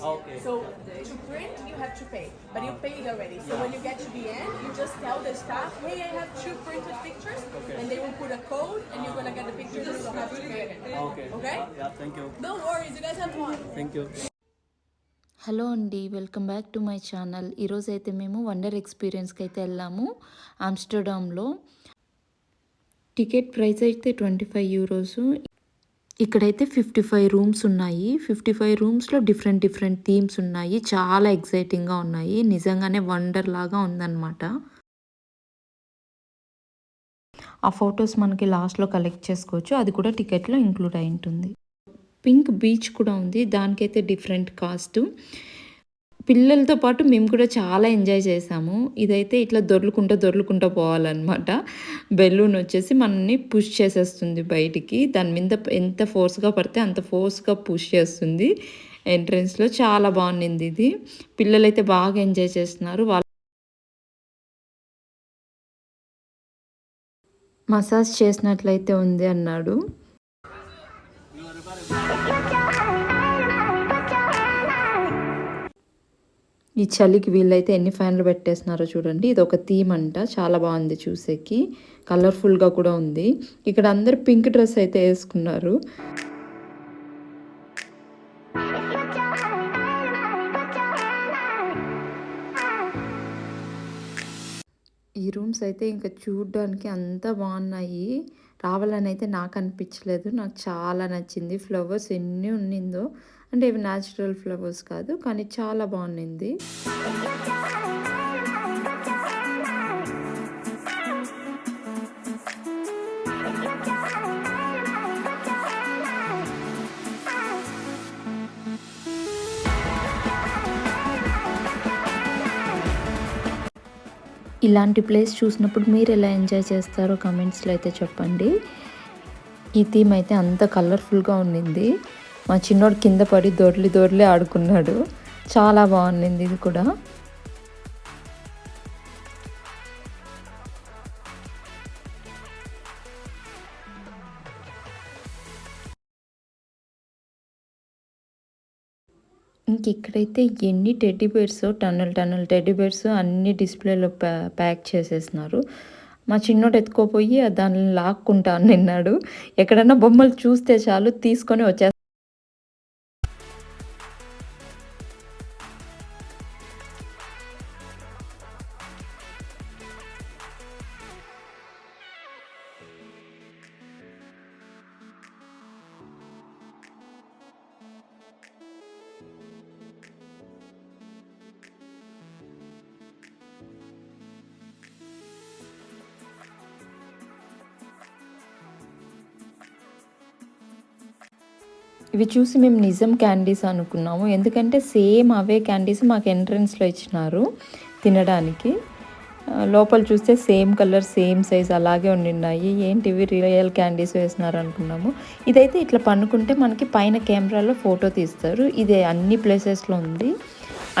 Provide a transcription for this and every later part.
Okay. So to print, you have to pay, but you paid already. So when you get to the end, you just tell the staff, "Hey, I have 2 printed pictures," Okay. and they will put a code, and you're gonna get the pictures, and you don't have to pay again. Okay. Okay? Yeah, thank you. No worries, you guys have fun. Thank you. Hello అండి, welcome back to my channel. ఈరోజైతే మేము wonder ఎక్స్పీరియన్స్కి అయితే వెళ్ళాము ఆమ్స్టర్డామ్లో. Ticket price అయితే €25. ఇక్కడైతే 55 rooms ఉన్నాయి. 55 రూమ్స్లో different themes ఉన్నాయి. చాలా ఎక్సైటింగ్గా ఉన్నాయి. నిజంగానే వండర్ లాగా ఉందన్నమాట. ఆ ఫొటోస్ మనకి లాస్ట్లో కలెక్ట్ చేసుకోవచ్చు. అది కూడా టికెట్లో ఇంక్లూడ్ అయి ఉంటుంది. పింక్ బీచ్ కూడా ఉంది. దానికైతే డిఫరెంట్ కాస్ట్. పిల్లలతో పాటు మేము కూడా చాలా ఎంజాయ్ చేసాము. ఇదైతే ఇట్లా దొర్లుకుంటా పోవాలన్నమాట. బెలూన్ వచ్చేసి మనల్ని పుష్ చేసేస్తుంది బయటికి. దాని మీద ఎంత ఫోర్స్గా పడితే అంత ఫోర్స్గా పుష్ చేస్తుంది. ఎంట్రన్స్లో చాలా బాగుంది ఇది. పిల్లలైతే బాగా ఎంజాయ్ చేస్తున్నారు. వాళ్ళు మసాజ్ చేసినట్లయితే ఉంది అన్నాడు. ఈ చలికి వీళ్ళైతే ఎన్ని ఫ్యాన్లు పెట్టేస్తున్నారో చూడండి. ఇది ఒక థీమ్ అంట. చాలా బాగుంది చూసేకి. కలర్ఫుల్గా కూడా ఉంది. ఇక్కడ అందరు పింక్ డ్రెస్ అయితే వేసుకున్నారు. ఈ రూమ్స్ అయితే ఇంకా చూడడానికి అంతా బాగున్నాయి. రావాలని అయితే నాకు అనిపించలేదు. నాకు చాలా నచ్చింది. ఫ్లవర్స్ ఎన్ని ఉన్నిందో, అంటే ఇవి న్యాచురల్ ఫ్లవర్స్ కాదు, కానీ చాలా బాగుంది. ఇలాంటి ప్లేస్ చూసినప్పుడు మీరు ఎలా ఎంజాయ్ చేస్తారో కమెంట్స్లో అయితే చెప్పండి. ఈ థీమ్ అయితే అంత కలర్ఫుల్గా ఉండింది. మా చిన్నోడు కింద పడి దొర్లి ఆడుకున్నాడు. చాలా బాగుంది ఇది కూడా. ఇక్కడైతే ఎన్ని టెడ్డీ బేర్స్, టన్నుల టెడ్డీ బేర్స్ అన్ని డిస్ప్లేలో ప్యాక్ చేసేసినారు. మా చిన్నోడు ఎత్తుకోపోయి దాన్ని లాక్కుంటా నిన్నాడు. ఎక్కడన్నా బొమ్మలు చూస్తే చాలు తీసుకొని వచ్చేస్తాడు. ఇవి చూసి మేము నిజం క్యాండీస్ అనుకున్నాము. ఎందుకంటే సేమ్ అవే క్యాండీస్ మాకు ఎంట్రన్స్లో ఇచ్చినారు తినడానికి. లోపల చూస్తే సేమ్ కలర్, సేమ్ సైజ్ అలాగే ఉండిన్నాయి. ఏంటివి రియల్ క్యాండీస్ వేసినారు అనుకున్నాము. ఇదైతే ఇట్లా పనుకుంటే మనకి పైన కెమెరాలో ఫోటో తీస్తారు. ఇది అన్ని ప్లేసెస్లో ఉంది,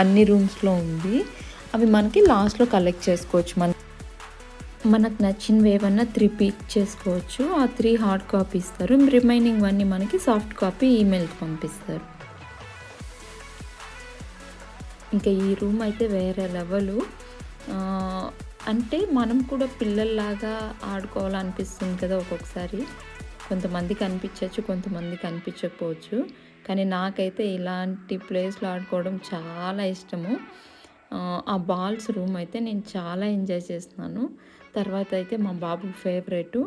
అన్ని రూమ్స్లో ఉంది. అవి మనకి లాస్ట్లో కలెక్ట్ చేసుకోవచ్చు. మనకు నచ్చినవి ఏమన్నా 3 పిక్ చేసుకోవచ్చు. ఆ 3 హార్డ్ కాపీ ఇస్తారు. రిమైనింగ్ అన్నీ మనకి సాఫ్ట్ కాపీ ఈమెయిల్కి పంపిస్తారు. ఇంకా ఈ రూమ్ అయితే వేరే లెవెలు. అంటే మనం కూడా పిల్లల్లాగా ఆడుకోవాలనిపిస్తుంది కదా ఒక్కొక్కసారి. కొంతమందికి అనిపించవచ్చు, కొంతమందికి అనిపించకపోవచ్చు. కానీ నాకైతే ఇలాంటి ప్లేస్లో ఆడుకోవడం చాలా ఇష్టము. ఆ బాల్స్ రూమ్ అయితే నేను చాలా ఎంజాయ్ చేస్తున్నాను. తర్వాత అయితే మా బాబు ఫేవరెట్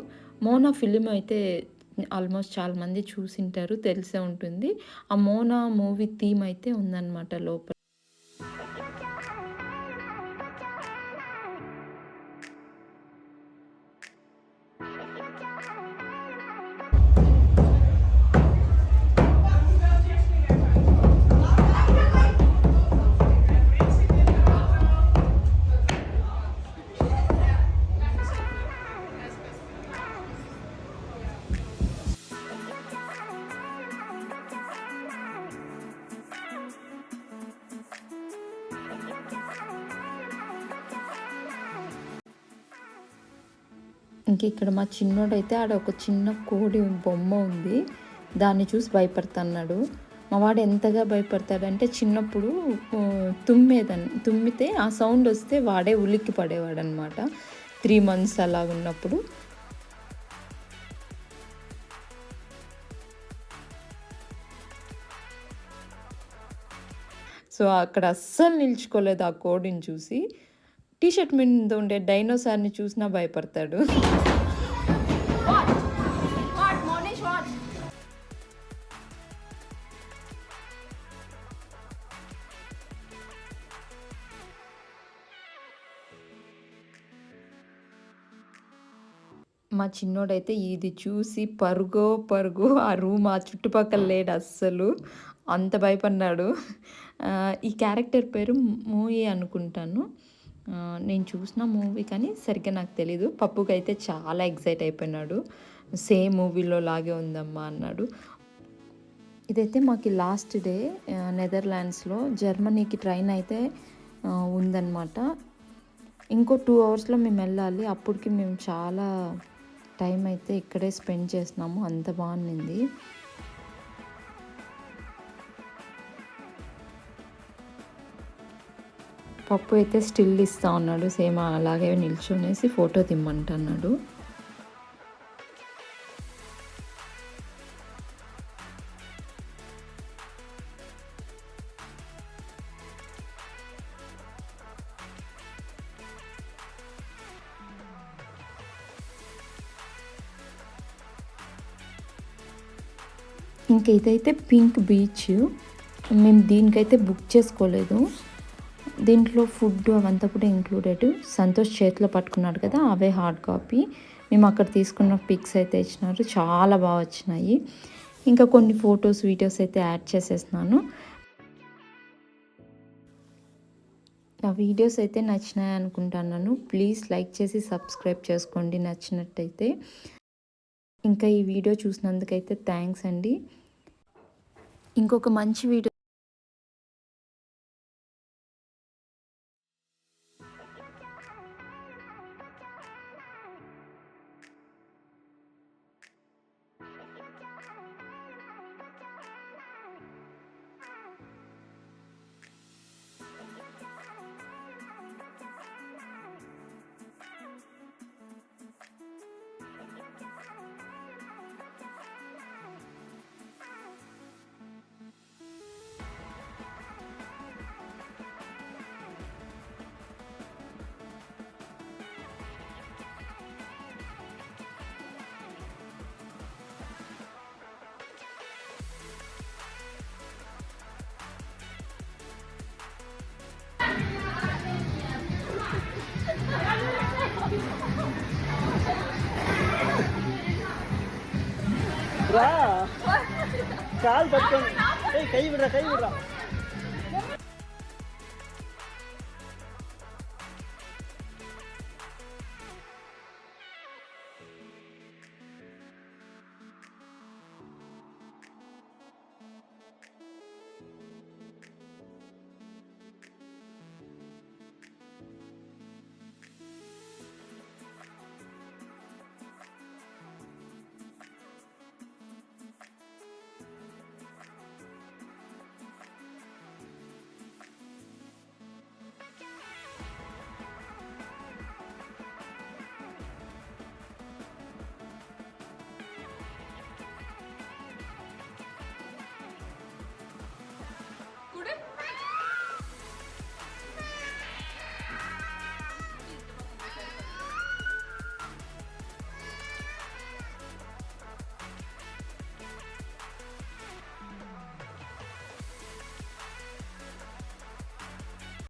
మోనా ఫిలిం అయితే ఆల్మోస్ట్ చాలామంది చూసింటారు, తెలిసే ఉంటుంది. ఆ మోనా మూవీ థీమ్ అయితే ఉందన్నమాట లోపల. ఇంక ఇక్కడ మా చిన్నోడైతే ఆడ ఒక చిన్న కోడి బొమ్మ ఉంది, దాన్ని చూసి భయపడుతున్నాడు. మా వాడు ఎంతగా భయపడతాడంటే చిన్నప్పుడు తుమ్మితే ఆ సౌండ్ వస్తే వాడే ఉలిక్కి పడేవాడు అనమాట. 3 months అలా ఉన్నప్పుడు. సో అక్కడ అస్సలు నిల్చుకోలేదు ఆ కోడిని చూసి. టీషర్ట్ మీద ఉండే డైనోసార్ని చూసినా భయపడతాడు. మా చిన్నోడైతే ఇది చూసి పరుగు ఆ రూమ్ ఆ చుట్టుపక్కల లేడు అస్సలు. అంత భయపడినాడు. ఈ క్యారెక్టర్ పేరు మూవీ అనుకుంటాను. నేను చూసిన మూవీ కానీ సరిగ్గా నాకు తెలీదు. పప్పుకైతే చాలా ఎక్సైట్ అయిపోయినాడు. సేమ్ మూవీలో లాగే ఉందమ్మా అన్నాడు. ఇదైతే మాకు లాస్ట్ డే నెదర్లాండ్స్లో. జర్మనీకి ట్రైన్ అయితే ఉందన్నమాట. ఇంకో 2 hours మేము వెళ్ళాలి. అప్పటికి మేము చాలా టైం అయితే ఇక్కడే స్పెండ్ చేసినాము. అంత బాగుంది. పప్పు అయితే స్టిల్ ఇస్తా ఉన్నాడు. సేమ్ అలాగే నిల్చునేసి ఫోటో తిమ్మంటున్నాడు. ఇంకా ఇదైతే పింక్ బీచ్. మేము దీనికైతే బుక్ చేసుకోలేదు. దీంట్లో ఫుడ్ అవంతా కూడా ఇంక్లూడెడ్. సంతోష్ చేతిలో పట్టుకున్నాడు కదా, అవే హార్డ్ కాపీ. మేము అక్కడ తీసుకున్న పిక్స్ అయితే ఇచ్చినారు, చాలా బాగా వచ్చినాయి. ఇంకా కొన్ని ఫొటోస్ వీడియోస్ అయితే యాడ్ చేసేసినాను. నా వీడియోస్ అయితే నచ్చినాయి అనుకుంటున్నాను. ప్లీజ్ లైక్ చేసి సబ్స్క్రైబ్ చేసుకోండి నచ్చినట్టయితే. ఇంకా ఈ వీడియో చూసినందుకైతే థ్యాంక్స్ అండి. ఇంకొక మంచి వీడియో రా కాలు పట్టుకొని కై విడరా